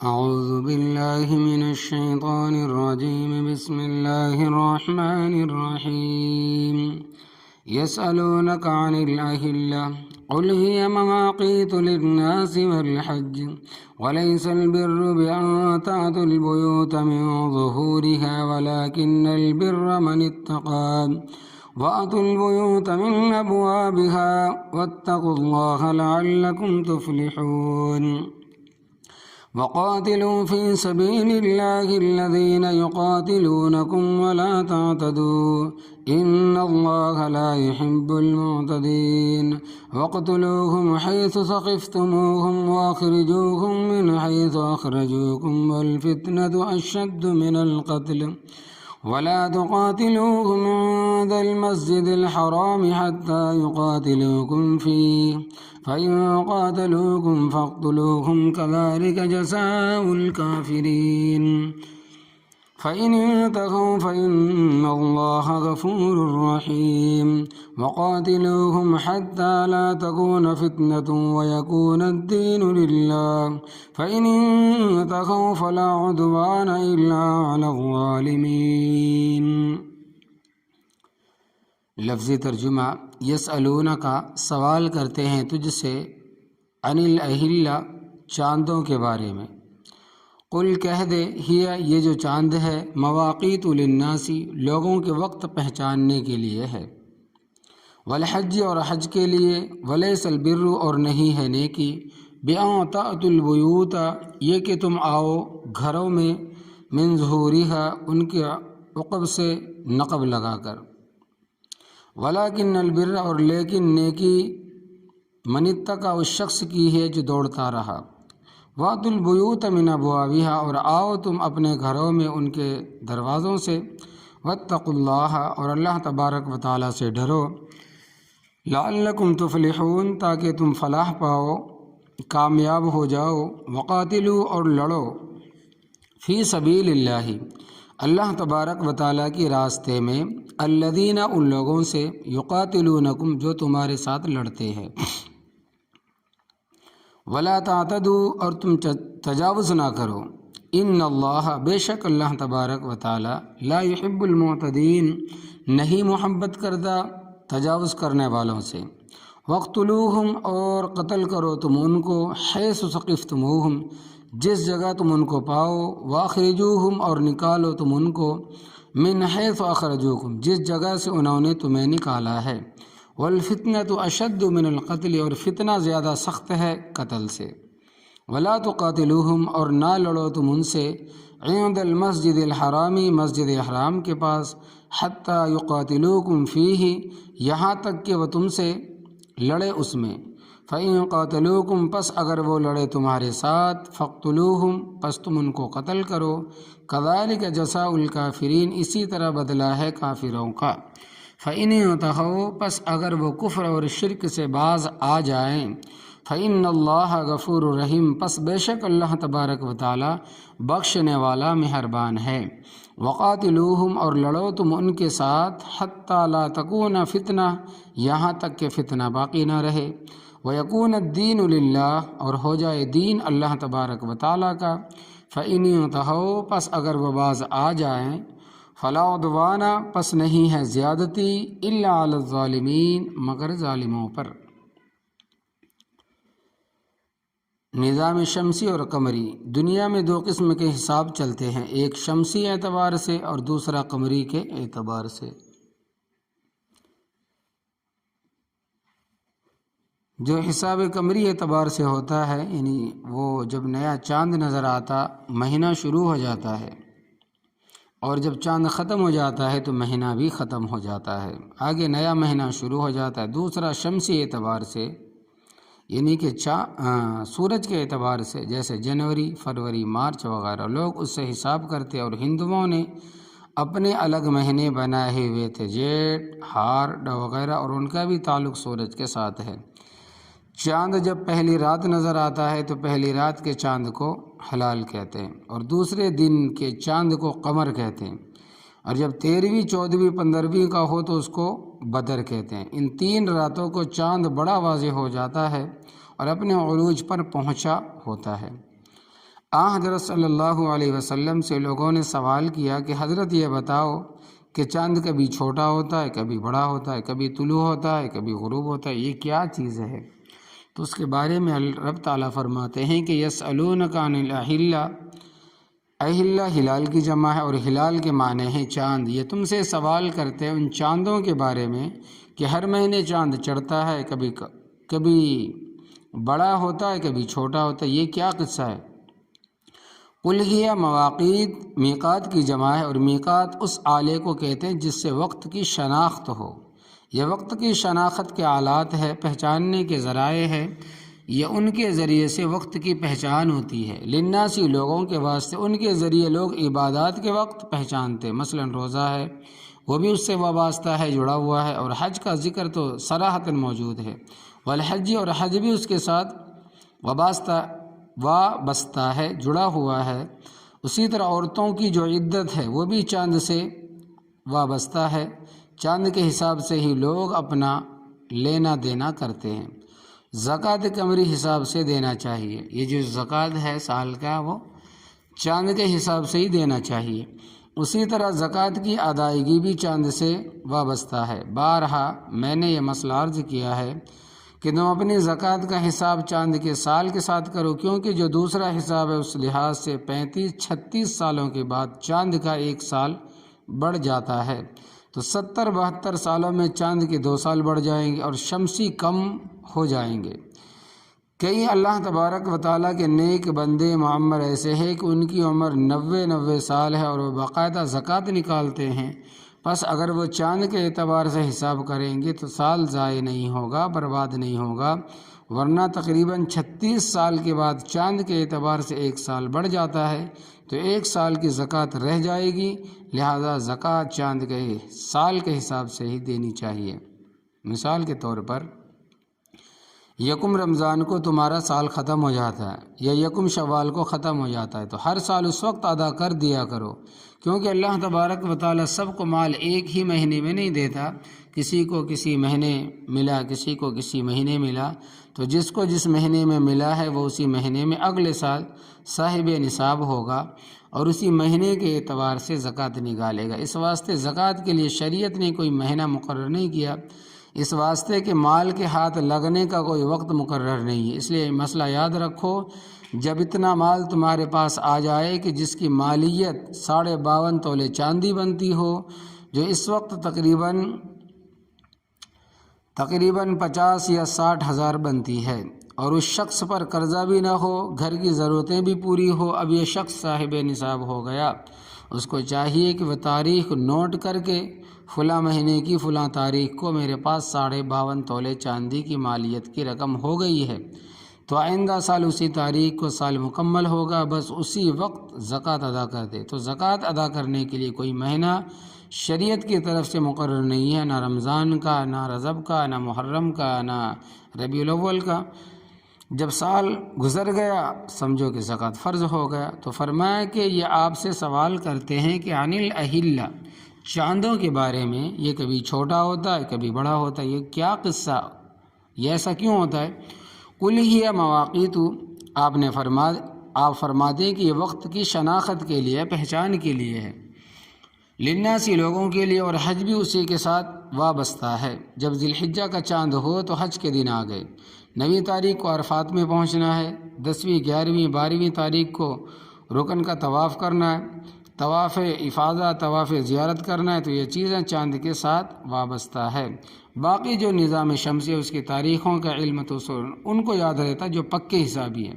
أعوذ بالله من الشيطان الرجيم. بسم الله الرحمن الرحيم. يسألونك عن الأهلة قل هي مواقيت للناس والحج وليس البر بأن تأتوا البيوت من ظهورها ولكن البر من اتقى وأتوا البيوت من أبوابها واتقوا الله لعلكم تفلحون. وقاتلوا في سبيل الله الذين يقاتلونكم ولا تعتدوا إن الله لا يحب المعتدين. واقتلوهم حيث ثقفتموهم وأخرجوهم من حيث أخرجوكم والفتنة أشد من القتل ولا تقاتلوهم عند المسجد الحرام حتى يقاتلوكم فيه فإن قاتلوكم فاقتلوهم كذلك جزاء الكافرين. فإن انتهوا فإن الله غفور رحيم. وقاتلوهم حتى لا تكون فتنة ويكون الدين لله فإن انتهوا فلا عدوان إلا على الظالمين. لفظی ترجمہ: یسألون کا سوال کرتے ہیں تجھ سے، عن الاہلہ چاندوں کے بارے میں۔ قل کہہ دے، ہیا یہ جو چاند ہے، مواقیت للناس لوگوں کے وقت پہچاننے کے لیے ہے، والحج اور حج کے لیے، ولیس البر اور نہیں ہے نیکی، بأن تأتوا البیوت یہ کہ تم آؤ گھروں میں، من ظہورها ان کے عقب سے نقب لگا کر، ولیکن البر اور لیکن نیکی، من اتقى اس شخص کی ہے جو دوڑتا رہا، واتوا البیوت من ابوابها اور آؤ تم اپنے گھروں میں ان کے دروازوں سے، واتقوا اللہ اور اللہ تبارک و تعالیٰ سے ڈرو، لعلکم تفلحون تاکہ تم فلاح پاؤ، کامیاب ہو جاؤ، وقاتلوا اور لڑو، فی سبیل اللہ اللہ تبارک و تعالیٰ کی راستے میں، الذین ان لوگوں سے، یقاتلونکم جو تمہارے ساتھ لڑتے ہیں، ولا تعتدوا اور تم تجاوز نہ کرو، ان اللہ بے شک اللہ تبارک و تعالیٰ، لا یحب المعتدین نہیں محبت کرتا تجاوز کرنے والوں سے، وقتلوہم اور قتل کرو تم ان کو، حیث ثقفتموہم جس جگہ تم ان کو پاؤ، واخرجوہم اور نکالو تم ان کو، من حیث اخرجوکم جس جگہ سے انہوں نے تمہیں نکالا ہے، والفتنۃ اشد من القتل اور فتنہ زیادہ سخت ہے قتل سے، ولا تقاتلوہم اور نہ لڑو تم ان سے، عند المسجد الحرامی مسجد حرام کے پاس، حتی یقاتلوکم فیہ یہاں تک کہ وہ تم سے لڑے اس میں، فإن قاتلوکم پس اگر وہ لڑے تمہارے ساتھ، فاقتلوہم پس تم ان کو قتل کرو، کذالک جزاء الکافرین اسی طرح بدلہ ہے کافروں کا، فإن انتہوا پس اگر وہ کفر اور شرک سے باز آ جائیں، فإن اللہ غفور رحیم پس بے شک اللہ تبارک و تعالی بخشنے والا مہربان ہے، وقاتلوہم اور لڑو تم ان کے ساتھ، حتی لا تکون فتنہ یہاں تک کہ فتنہ باقی نہ رہے، ویکون الدین للہ اور ہو جائے دین اللہ تبارک و تعالیٰ کا، فإن انتہوا پس اگر وہ باز آ جائیں، فلا عدوان پس نہیں ہے زیادتی، الا علی الظالمین مگر ظالموں پر۔ نظام شمسی اور قمری دنیا میں دو قسم کے حساب چلتے ہیں، ایک شمسی اعتبار سے اور دوسرا قمری کے اعتبار سے۔ جو حساب قمری اعتبار سے ہوتا ہے، یعنی وہ جب نیا چاند نظر آتا مہینہ شروع ہو جاتا ہے، اور جب چاند ختم ہو جاتا ہے تو مہینہ بھی ختم ہو جاتا ہے، آگے نیا مہینہ شروع ہو جاتا ہے۔ دوسرا شمسی اعتبار سے، یعنی کہ سورج کے اعتبار سے، جیسے جنوری، فروری، مارچ وغیرہ لوگ اس سے حساب کرتے، اور ہندوؤں نے اپنے الگ مہینے بنائے ہوئے تھے، جیٹ، ہارڈ وغیرہ، اور ان کا بھی تعلق سورج کے ساتھ ہے۔ چاند جب پہلی رات نظر آتا ہے تو پہلی رات کے چاند کو ہلال کہتے ہیں، اور دوسرے دن کے چاند کو قمر کہتے ہیں، اور جب 13ویں، 14ویں، 15ویں کا ہو تو اس کو بدر کہتے ہیں۔ ان 3 راتوں کو چاند بڑا واضح ہو جاتا ہے اور اپنے عروج پر پہنچا ہوتا ہے۔ حضرت صلی اللہ علیہ وسلم سے لوگوں نے سوال کیا کہ حضرت یہ بتاؤ کہ چاند کبھی چھوٹا ہوتا ہے، کبھی بڑا ہوتا ہے، کبھی طلوع ہوتا ہے، کبھی غروب ہوتا ہے، یہ کیا چیز ہے؟ تو اس کے بارے میں رب تعالیٰ فرماتے ہیں کہ یسألونک عن الاہلہ، اہلہ ہلال کی جمع ہے اور ہلال کے معنی ہے چاند۔ یہ تم سے سوال کرتے ہیں ان چاندوں کے بارے میں کہ ہر مہینے چاند چڑھتا ہے، کبھی بڑا ہوتا ہے، کبھی چھوٹا ہوتا ہے، یہ کیا قصہ ہے؟ قل ہی مواقیت، میقات کی جمع ہے اور میقات اس آلے کو کہتے ہیں جس سے وقت کی شناخت ہو۔ یہ وقت کی شناخت کے آلات ہے، پہچاننے کے ذرائع ہے، یہ ان کے ذریعے سے وقت کی پہچان ہوتی ہے۔ للناسی، لوگوں کے واسطے، ان کے ذریعے لوگ عبادات کے وقت پہچانتے، مثلا روزہ ہے وہ بھی اس سے وابستہ ہے، جڑا ہوا ہے، اور حج کا ذکر تو صراحتاً موجود ہے، والحج، اور حج بھی اس کے ساتھ وابستہ ہے، جڑا ہوا ہے۔ اسی طرح عورتوں کی جو عدت ہے وہ بھی چاند سے وابستہ ہے، چاند کے حساب سے ہی لوگ اپنا لینا دینا کرتے ہیں۔ زکوٰۃ قمری حساب سے دینا چاہیے، یہ جو زکوٰۃ ہے سال کا وہ چاند کے حساب سے ہی دینا چاہیے۔ اسی طرح زکوٰۃ کی ادائیگی بھی چاند سے وابستہ ہے۔ بارہا میں نے یہ مسئلہ عرض کیا ہے کہ تم اپنی زکوٰۃ کا حساب چاند کے سال کے ساتھ کرو، کیونکہ جو دوسرا حساب ہے اس لحاظ سے 35-36 سالوں کے بعد چاند کا ایک سال بڑھ جاتا ہے، تو 70-72 سالوں میں چاند کے 2 سال بڑھ جائیں گے اور شمسی کم ہو جائیں گے۔ کئی اللہ تبارک و تعالیٰ کے نیک بندے معمر ایسے ہیں کہ ان کی عمر 90 سال ہے اور وہ باقاعدہ زکوٰۃ نکالتے ہیں، پس اگر وہ چاند کے اعتبار سے حساب کریں گے تو سال ضائع نہیں ہوگا، برباد نہیں ہوگا، ورنہ تقریباً 36 سال کے بعد چاند کے اعتبار سے 1 سال بڑھ جاتا ہے تو 1 سال کی زکوٰۃ رہ جائے گی، لہذا زکوٰۃ چاند کے سال کے حساب سے ہی دینی چاہیے۔ مثال کے طور پر یکم رمضان کو تمہارا سال ختم ہو جاتا ہے یا یکم شوال کو ختم ہو جاتا ہے تو ہر سال اس وقت ادا کر دیا کرو، کیونکہ اللہ تبارک و تعالیٰ سب کو مال ایک ہی مہینے میں نہیں دیتا، کسی کو کسی مہینے ملا، کسی کو کسی مہینے ملا، تو جس کو جس مہینے میں ملا ہے وہ اسی مہینے میں اگلے سال صاحب نصاب ہوگا اور اسی مہینے کے اعتبار سے زکوٰۃ نکالے گا۔ اس واسطے زکوٰۃ کے لیے شریعت نے کوئی مہینہ مقرر نہیں کیا، اس واسطے کہ مال کے ہاتھ لگنے کا کوئی وقت مقرر نہیں ہے۔ اس لیے مسئلہ یاد رکھو، جب اتنا مال تمہارے پاس آ جائے کہ جس کی مالیت 52.5 تولے چاندی بنتی ہو، جو اس وقت تقریباً 50 یا 60 ہزار بنتی ہے، اور اس شخص پر قرضہ بھی نہ ہو، گھر کی ضرورتیں بھی پوری ہو، اب یہ شخص صاحب نصاب ہو گیا، اس کو چاہیے کہ وہ تاریخ نوٹ کر کے فلاں مہینے کی فلاں تاریخ کو میرے پاس 52.5 تولے چاندی کی مالیت کی رقم ہو گئی ہے، تو آئندہ سال اسی تاریخ کو سال مکمل ہوگا، بس اسی وقت زکوٰۃ ادا کر دے۔ تو زکوٰۃ ادا کرنے کے لیے کوئی مہینہ شریعت کی طرف سے مقرر نہیں ہے، نہ رمضان کا، نہ رجب کا، نہ محرم کا، نہ ربیع الاول کا۔ جب سال گزر گیا سمجھو کہ زکوٰۃ فرض ہو گیا۔ تو فرمایا کہ یہ آپ سے سوال کرتے ہیں کہ عن الاہلہ، چاندوں کے بارے میں، یہ کبھی چھوٹا ہوتا ہے کبھی بڑا ہوتا ہے، یہ کیا قصہ، یہ ایسا کیوں ہوتا ہے؟ قل ہی مواقیت، آپ فرماتے ہیں کہ یہ وقت کی شناخت کے لیے، پہچان کے لیے ہے، للناسی، لوگوں کے لیے، اور حج بھی اسی کے ساتھ وابستہ ہے۔ جب ذی الحجہ کا چاند ہو تو حج کے دن آ گئے، 9ویں تاریخ کو عرفات میں پہنچنا ہے، 10ویں 11ویں 12ویں تاریخ کو رکن کا طواف کرنا ہے، طواف افاضہ، طواف زیارت کرنا ہے، تو یہ چیزیں چاند کے ساتھ وابستہ ہے۔ باقی جو نظام شمسی ہے اس کی تاریخوں کا علم تو ان کو یاد رہتا جو پکے حسابی ہیں،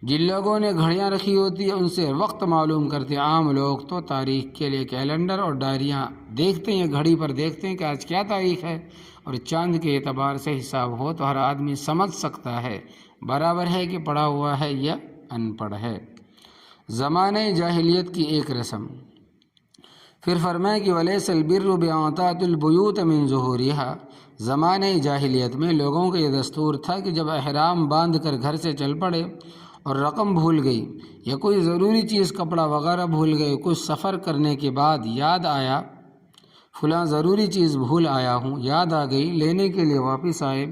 جن لوگوں نے گھڑیاں رکھی ہوتی ہے ان سے وقت معلوم کرتے، عام لوگ تو تاریخ کے لیے کیلنڈر اور ڈائریاں دیکھتے ہیں، گھڑی پر دیکھتے ہیں کہ آج کیا تاریخ ہے، اور چاند کے اعتبار سے حساب ہو تو ہر آدمی سمجھ سکتا ہے، برابر ہے کہ پڑھا ہوا ہے یا ان پڑھ ہے۔ زمانہ جاہلیت کی ایک رسم، پھر فرمایا کہ ولیس البر بِاعْتَاءِ الْبُیُوتِ مِنْ ظُہُورِهَا، زمانہ جاہلیت میں لوگوں کا یہ دستور تھا کہ جب احرام باندھ کر گھر سے چل پڑے اور رقم بھول گئی یا کوئی ضروری چیز کپڑا وغیرہ بھول گئے، کچھ سفر کرنے کے بعد یاد آیا فلاں ضروری چیز بھول آیا ہوں، یاد آ گئی، لینے کے لیے واپس آئے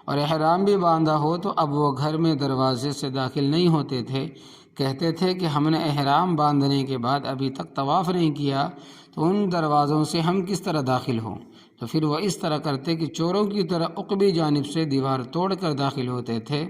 اور احرام بھی باندھا ہو، تو اب وہ گھر میں دروازے سے داخل نہیں ہوتے تھے، کہتے تھے کہ ہم نے احرام باندھنے کے بعد ابھی تک طواف نہیں کیا تو ان دروازوں سے ہم کس طرح داخل ہوں؟ تو پھر وہ اس طرح کرتے کہ چوروں کی طرح عقبی جانب سے دیوار توڑ کر داخل ہوتے تھے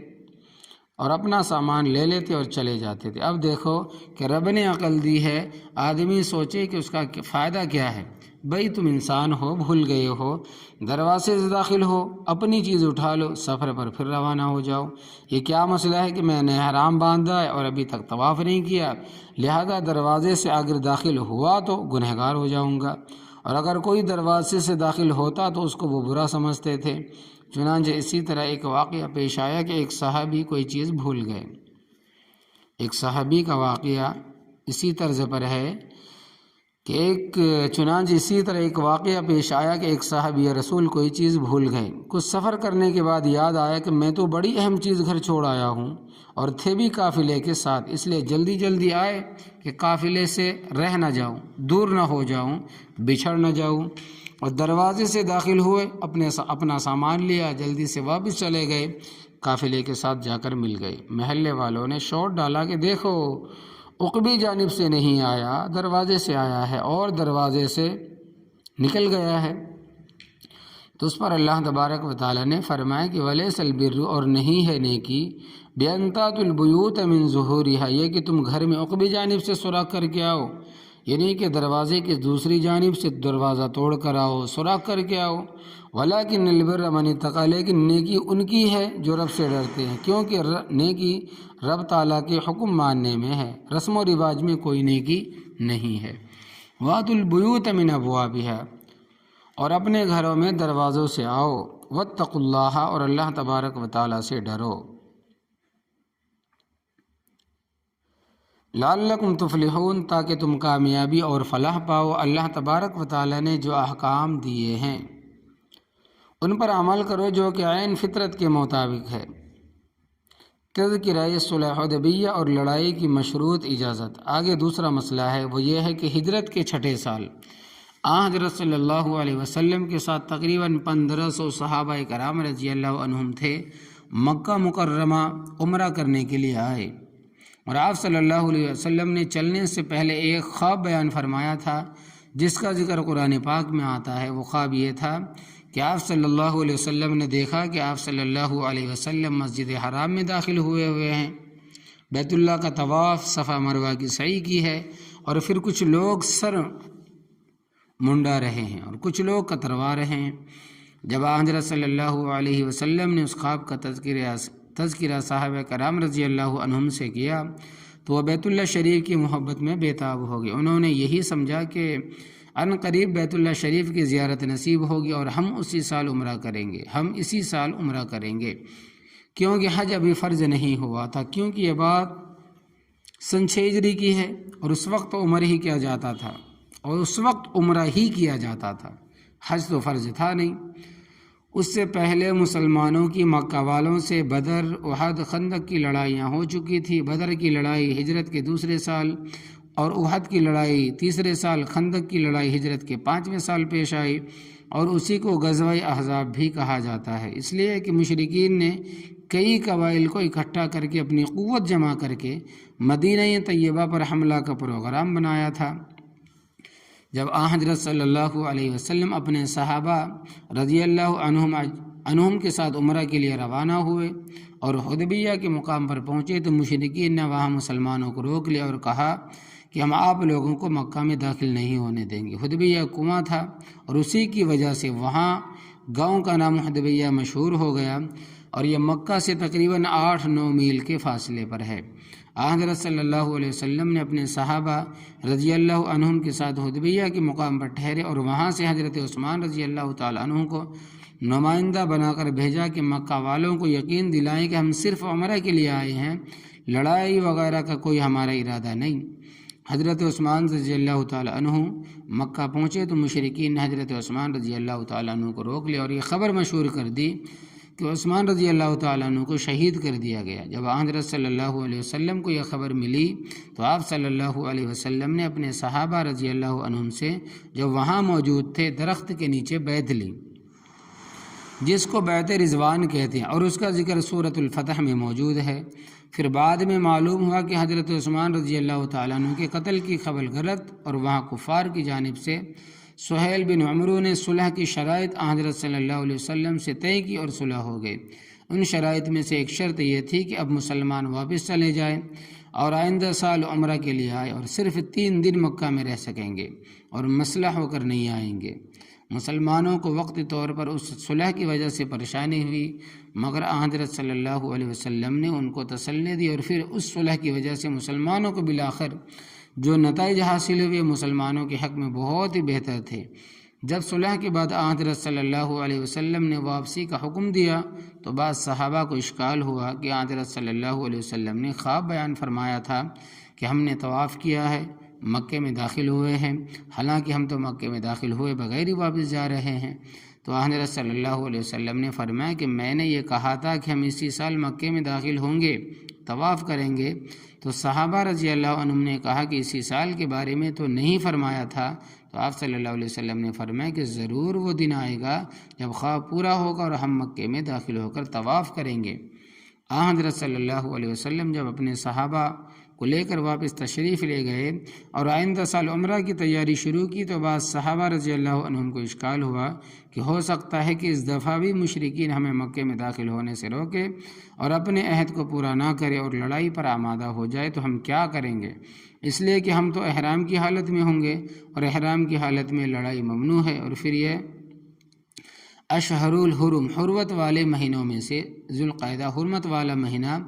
اور اپنا سامان لے لیتے اور چلے جاتے تھے۔ اب دیکھو کہ رب نے عقل دی ہے، آدمی سوچے کہ اس کا فائدہ کیا ہے۔ بھئی تم انسان ہو، بھول گئے ہو، دروازے سے داخل ہو، اپنی چیز اٹھا لو، سفر پر پھر روانہ ہو جاؤ۔ یہ کیا مسئلہ ہے کہ میں نے احرام باندھا ہے اور ابھی تک طواف نہیں کیا، لہذا دروازے سے اگر داخل ہوا تو گنہگار ہو جاؤں گا، اور اگر کوئی دروازے سے داخل ہوتا تو اس کو وہ برا سمجھتے تھے۔ چنانچہ اسی طرح ایک واقعہ پیش آیا کہ ایک صحابی کوئی چیز بھول گئے۔ ایک صحابی کا واقعہ اسی طرز پر ہے کہ چنانچہ اسی طرح ایک واقعہ پیش آیا کہ ایک صحابی رسول کوئی چیز بھول گئے۔ کچھ سفر کرنے کے بعد یاد آیا کہ میں تو بڑی اہم چیز گھر چھوڑ آیا ہوں اور تھے بھی قافلے کے ساتھ، اس لیے جلدی جلدی آئے کہ قافلے سے رہ نہ جاؤں، دور نہ ہو جاؤں، بچھڑ نہ جاؤں، اور دروازے سے داخل ہوئے، اپنا سامان لیا، جلدی سے واپس چلے گئے، قافلے کے ساتھ جا کر مل گئے۔ محلے والوں نے شور ڈالا کہ دیکھو عقبی جانب سے نہیں آیا، دروازے سے آیا ہے اور دروازے سے نکل گیا ہے۔ تو اس پر اللہ تبارک و تعالیٰ نے فرمایا کہ وَلَيْسَ الْبِرُّ، اور نہیں ہے نیکی، بِأَن تَأْتُوا الْبُيُوتَ مِن ظُهُورِهَا، یہ کہ تم گھر میں عقبی جانب سے سوراخ کر کے آؤ، یعنی کہ دروازے کی دوسری جانب سے دروازہ توڑ کر آؤ، سوراخ کر کے آؤ۔ وَلَكِنَّ الْبِرَّ مَنِ اتَّقَىٰ، لیکن نیکی ان کی ہے جو رب سے ڈرتے ہیں، کیونکہ نیکی رب تعالیٰ کے حکم ماننے میں ہے، رسم و رواج میں کوئی نیکی نہیں ہے۔ وَأْتُوا الْبُيُوتَ مِنْ أَبْوَابِهَا، اور اپنے گھروں میں دروازوں سے آؤ، وَاتَّقُوا اللَّهَ، اور اللہ تبارک و تعالیٰ سے ڈرو، لعلکم تفلحون، تاکہ تم کامیابی اور فلاح پاؤ۔ اللہ تبارک و تعالیٰ نے جو احکام دیے ہیں ان پر عمل کرو جو کہ عین فطرت کے مطابق ہے۔ تذکرہ صلح حدیبیہ اور لڑائی کی مشروط اجازت۔ آگے دوسرا مسئلہ ہے، وہ یہ ہے کہ ہجرت کے چھٹے سال حضرت صلی اللہ علیہ وسلم کے ساتھ تقریباً 1500 صحابہ کرام رضی اللہ عنہم تھے، مکہ مکرمہ عمرہ کرنے کے لیے آئے، اور آپ صلی اللہ علیہ وسلم نے چلنے سے پہلے ایک خواب بیان فرمایا تھا جس کا ذکر قرآن پاک میں آتا ہے۔ وہ خواب یہ تھا کہ آپ صلی اللہ علیہ وسلم نے دیکھا کہ آپ صلی اللہ علیہ وسلم مسجد حرام میں داخل ہوئے ہیں، بیت اللہ کا طواف، صفا مروہ کی سعی کی ہے، اور پھر کچھ لوگ سر منڈا رہے ہیں اور کچھ لوگ کتروا رہے ہیں۔ جب حضرت صلی اللہ علیہ وسلم نے اس خواب کا تذکرہ صحابہ کرام رضی اللہ عنہم سے کیا تو وہ بیت اللہ شریف کی محبت میں بےتاب ہو گئے۔ انہوں نے یہی سمجھا کہ ان قریب بیت اللہ شریف کی زیارت نصیب ہوگی اور ہم اسی سال عمرہ کریں گے، کیونکہ حج ابھی فرض نہیں ہوا تھا، کیونکہ یہ بات سن 6 ہجری کی ہے، اور اس وقت عمرہ ہی کیا جاتا تھا، حج تو فرض تھا نہیں۔ اس سے پہلے مسلمانوں کی مکہ والوں سے بدر، احد، خندق کی لڑائیاں ہو چکی تھی۔ بدر کی لڑائی ہجرت کے دوسرے سال اور احد کی لڑائی تیسرے سال، خندق کی لڑائی ہجرت کے 5ویں سال پیش آئی، اور اسی کو غزوہ احزاب بھی کہا جاتا ہے، اس لیے کہ مشرکین نے کئی قبائل کو اکٹھا کر کے اپنی قوت جمع کر کے مدینہ طیبہ پر حملہ کا پروگرام بنایا تھا۔ جب حضرت صلی اللہ علیہ وسلم اپنے صحابہ رضی اللہ عنہم کے ساتھ عمرہ کے لیے روانہ ہوئے اور حدیبیہ کے مقام پر پہنچے تو مشرکین نے وہاں مسلمانوں کو روک لیا اور کہا کہ ہم آپ لوگوں کو مکہ میں داخل نہیں ہونے دیں گے۔ حدیبیہ کنواں تھا اور اسی کی وجہ سے وہاں گاؤں کا نام حدیبیہ مشہور ہو گیا، اور یہ مکہ سے تقریباً 8-9 میل کے فاصلے پر ہے۔ حضرت صلی اللہ علیہ وسلم نے اپنے صحابہ رضی اللہ عنہم کے ساتھ حدیبیہ کے مقام پر ٹھہرے، اور وہاں سے حضرت عثمان رضی اللہ تعالیٰ عنہ کو نمائندہ بنا کر بھیجا کہ مکہ والوں کو یقین دلائیں کہ ہم صرف عمرہ کے لیے آئے ہیں، لڑائی وغیرہ کا کوئی ہمارا ارادہ نہیں۔ حضرت عثمان رضی اللہ تعالیٰ عنہ مکہ پہنچے تو مشرکین نے حضرت عثمان رضی اللہ تعالیٰ عنہ کو روک لیا اور یہ خبر مشہور کر دی کہ عثمان رضی اللہ تعالیٰ عنہ کو شہید کر دیا گیا۔ جب حضرت صلی اللہ علیہ وسلم کو یہ خبر ملی تو آپ صلی اللہ علیہ وسلم نے اپنے صحابہ رضی اللہ عنہم سے جو وہاں موجود تھے درخت کے نیچے بیعت لی، جس کو بیعت رضوان کہتے ہیں، اور اس کا ذکر سورۃ الفتح میں موجود ہے۔ پھر بعد میں معلوم ہوا کہ حضرت عثمان رضی اللہ تعالیٰ عنہ کے قتل کی خبر غلط اور وہاں کفار کی جانب سے سہیل بن عمرو نے صلح کی شرائط حضرت صلی اللہ علیہ وسلم سے طے کی اور صلح ہو گئی۔ ان شرائط میں سے ایک شرط یہ تھی کہ اب مسلمان واپس چلے جائیں اور آئندہ سال عمرہ کے لیے آئے اور صرف 3 دن مکہ میں رہ سکیں گے اور مسلح ہو کر نہیں آئیں گے۔ مسلمانوں کو وقتی طور پر اس صلح کی وجہ سے پریشانی ہوئی، مگر حضرت صلی اللہ علیہ وسلم نے ان کو تسلی دی اور پھر اس صلح کی وجہ سے مسلمانوں کو بالآخر جو نتائج حاصل ہوئے مسلمانوں کے حق میں بہت ہی بہتر تھے۔ جب صلح کے بعد حضرت صلی اللہ علیہ وسلم نے واپسی کا حکم دیا تو بعض صحابہ کو اشکال ہوا کہ حضرت صلی اللہ علیہ وسلم نے خواب بیان فرمایا تھا کہ ہم نے طواف کیا ہے، مکے میں داخل ہوئے ہیں، حالانکہ ہم تو مکے میں داخل ہوئے بغیر ہی واپس جا رہے ہیں۔ تو حضرت صلی اللہ علیہ وسلم نے فرمایا کہ میں نے یہ کہا تھا کہ ہم اسی سال مکے میں داخل ہوں گے، طواف کریں گے۔ تو صحابہ رضی اللہ عنہم نے کہا کہ اسی سال کے بارے میں تو نہیں فرمایا تھا۔ تو آپ صلی اللہ علیہ وسلم نے فرمایا کہ ضرور وہ دن آئے گا جب خواب پورا ہوگا اور ہم مکے میں داخل ہو کر طواف کریں گے۔ حضرت صلی اللہ علیہ وسلم جب اپنے صحابہ کو لے کر واپس تشریف لے گئے اور آئندہ سال عمرہ کی تیاری شروع کی تو بعض صحابہ رضی اللہ عنہم کو اشکال ہوا کہ ہو سکتا ہے کہ اس دفعہ بھی مشرکین ہمیں مکے میں داخل ہونے سے روکے اور اپنے عہد کو پورا نہ کرے اور لڑائی پر آمادہ ہو جائے تو ہم کیا کریں گے، اس لیے کہ ہم تو احرام کی حالت میں ہوں گے اور احرام کی حالت میں لڑائی ممنوع ہے، اور پھر یہ اشہر الحرم حرمت والے مہینوں میں سے ذوالقعدہ حرمت والا مہینہ،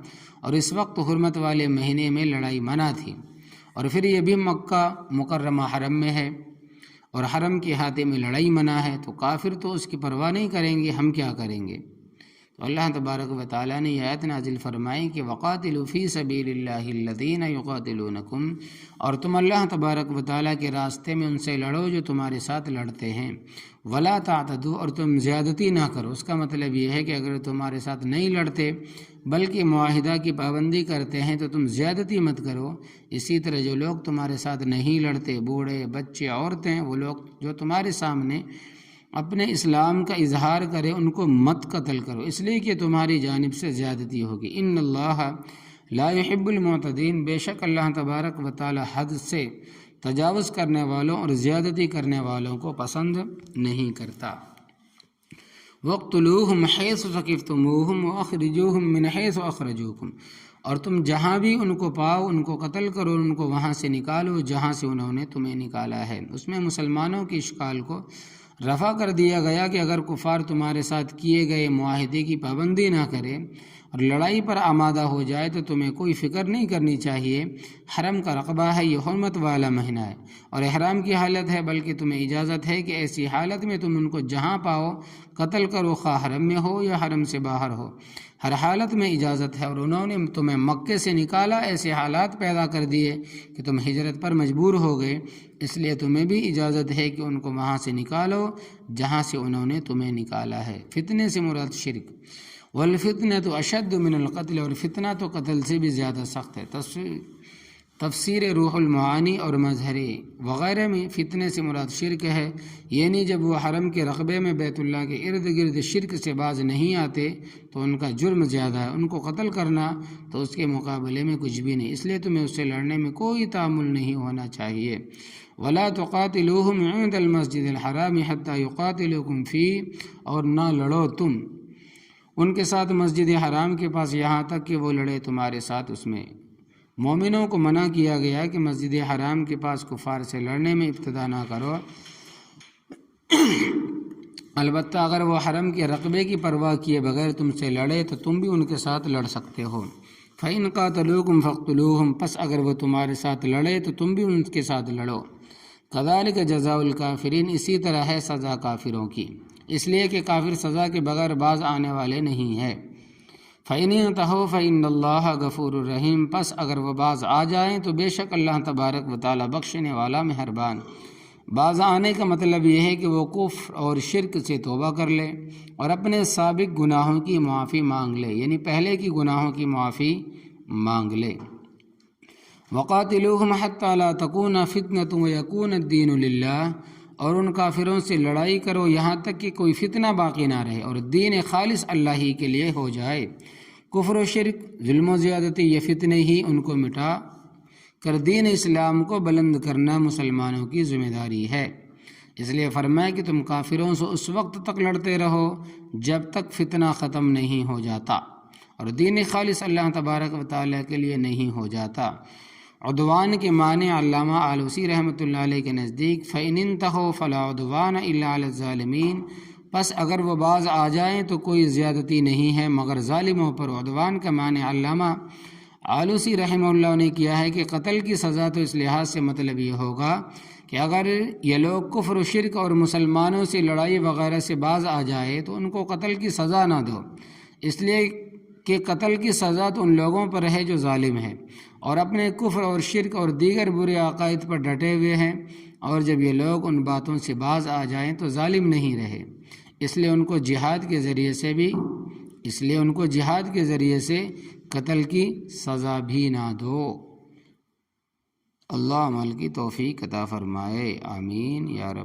اور اس وقت حرمت والے مہینے میں لڑائی منع تھی، اور پھر یہ بھی مکہ مکرمہ حرم میں ہے اور حرم کے احاطے میں لڑائی منع ہے، تو کافر تو اس کی پرواہ نہیں کریں گے، ہم کیا کریں گے؟ تو اللہ تبارک و تعالیٰ نے یہ آیت نازل فرمائی کہ وَقَاتِلُوا فِي سَبِيلِ اللَّهِ الَّذِينَ يُقَاتِلُونَكُمْ، اور تم اللہ تبارک و تعالیٰ کے راستے میں ان سے لڑو جو تمہارے ساتھ لڑتے ہیں، وَلَا تَعْتَدُوا، اور تم زیادتی نہ کرو۔ اس کا مطلب یہ ہے کہ اگر تمہارے ساتھ نہیں لڑتے بلکہ معاہدہ کی پابندی کرتے ہیں تو تم زیادتی مت کرو۔ اسی طرح جو لوگ تمہارے ساتھ نہیں لڑتے، بوڑھے، بچے، عورتیں، وہ لوگ جو تمہارے سامنے اپنے اسلام کا اظہار کرے ان کو مت قتل کرو، اس لیے کہ تمہاری جانب سے زیادتی ہوگی۔ ان اللہ لا يحب المعتدین، بے شک اللہ تبارک و تعالی حد سے تجاوز کرنے والوں اور زیادتی کرنے والوں کو پسند نہیں کرتا۔ وَاقْتُلُوهُمْ حَيْثُ ثَقِفْتُمُوهُمْ وَأَخْرِجُوهُمْ مِنْ حَيْثُ أَخْرَجُوكُمْ، اور تم جہاں بھی ان کو پاؤ ان کو قتل کرو، ان کو وہاں سے نکالو جہاں سے انہوں نے تمہیں نکالا ہے۔ اس میں مسلمانوں کی اشکال کو رفع کر دیا گیا کہ اگر کفار تمہارے ساتھ کیے گئے معاہدے کی پابندی نہ کرے اور لڑائی پر آمادہ ہو جائے تو تمہیں کوئی فکر نہیں کرنی چاہیے۔ حرم کا رقبہ ہے، یہ حرمت والا مہینہ ہے اور احرام کی حالت ہے، بلکہ تمہیں اجازت ہے کہ ایسی حالت میں تم ان کو جہاں پاؤ قتل کرو، خواہ حرم میں ہو یا حرم سے باہر ہو، ہر حالت میں اجازت ہے۔ اور انہوں نے تمہیں مکے سے نکالا، ایسے حالات پیدا کر دیے کہ تم ہجرت پر مجبور ہو گئے، اس لیے تمہیں بھی اجازت ہے کہ ان کو وہاں سے نکالو جہاں سے انہوں نے تمہیں نکالا ہے۔ فتنے سے مراد شرک، والفتنۃ اشد من القتل، اور فتنہ تو قتل سے بھی زیادہ سخت ہے۔ تفسیر روح المعانی اور مظہری وغیرہ میں فتنے سے مراد شرک ہے، یعنی جب وہ حرم کے رقبے میں بیت اللہ کے ارد گرد شرک سے باز نہیں آتے تو ان کا جرم زیادہ ہے، ان کو قتل کرنا تو اس کے مقابلے میں کچھ بھی نہیں، اس لیے تمہیں اس سے لڑنے میں کوئی تعامل نہیں ہونا چاہیے۔ وَلَا تُقَاتِلُوهُمْ عِندَ الْمَسْجِدِ الْحَرَامِ حَتَّى يُقَاتِلُوكُمْ فِيهِ، اور نہ لڑو تم ان کے ساتھ مسجد حرام کے پاس یہاں تک کہ وہ لڑے تمہارے ساتھ اس میں۔ مومنوں کو منع کیا گیا کہ مسجد حرام کے پاس کفار سے لڑنے میں ابتدا نہ کرو، البتہ اگر وہ حرم کے رقبے کی پرواہ کیے بغیر تم سے لڑے تو تم بھی ان کے ساتھ لڑ سکتے ہو۔ فَإِنْ قَاتَلُوكُمْ فَاقْتُلُوهُمْ، پس اگر وہ تمہارے ساتھ لڑے تو تم بھی ان کے ساتھ لڑو۔ كَذَلِكَ جَزَاءُ الْكَافِرِينَ، اسی طرح ہے سزا کافروں کی، اس لیے کہ کافر سزا کے بغیر باز آنے والے نہیں ہے۔ فَإِنِ انْتَهُوا فَإِنَّ اللَّهَ غَفُورٌ رَحِيمٌ، پس اگر وہ باز آ جائیں تو بے شک اللہ تبارک و تعالی بخشنے والا مہربان۔ باز آنے کا مطلب یہ ہے کہ وہ کفر اور شرک سے توبہ کر لے اور اپنے سابق گناہوں کی معافی مانگ لے، یعنی پہلے کی گناہوں کی معافی مانگ لے۔ وَقَاتِلُوهُمْ حَتَّى لَا تَكُونَ فِتْنَةٌ وَيَكُونَ الدِّينُ لِلَّهِ، اور ان کافروں سے لڑائی کرو یہاں تک کہ کوئی فتنہ باقی نہ رہے اور دین خالص اللہ ہی کے لیے ہو جائے۔ کفر و شرک، ظلم و زیادتی، یہ فتنے ہی ان کو مٹا کر دین اسلام کو بلند کرنا مسلمانوں کی ذمہ داری ہے۔ اس لیے فرمایا کہ تم کافروں سے اس وقت تک لڑتے رہو جب تک فتنہ ختم نہیں ہو جاتا اور دین خالص اللہ تبارک و تعالیٰ کے لیے نہیں ہو جاتا۔ عدوان کے معنی علامہ آلوسی رحمۃ اللہ علیہ کے نزدیک فَإِنِ انتهوا فَلَا عُدْوَانَ إِلَّا عَلَى الظَّالِمِينَ، پس اگر وہ باز آ جائیں تو کوئی زیادتی نہیں ہے مگر ظالموں پر۔ عدوان کا معنی علامہ آلوسی رحمہ اللہ نے کیا ہے کہ قتل کی سزا، تو اس لحاظ سے مطلب یہ ہوگا کہ اگر یہ لوگ کفر و شرک اور مسلمانوں سے لڑائی وغیرہ سے باز آ جائے تو ان کو قتل کی سزا نہ دو، اس لیے کہ قتل کی سزا تو ان لوگوں پر ہے جو ظالم ہیں اور اپنے کفر اور شرک اور دیگر برے عقائد پر ڈٹے ہوئے ہیں، اور جب یہ لوگ ان باتوں سے باز آ جائیں تو ظالم نہیں رہے، اس لیے ان کو جہاد کے ذریعے سے قتل کی سزا بھی نہ دو۔ اللہ عمل کی توفیق عطا فرمائے، آمین یا رب۔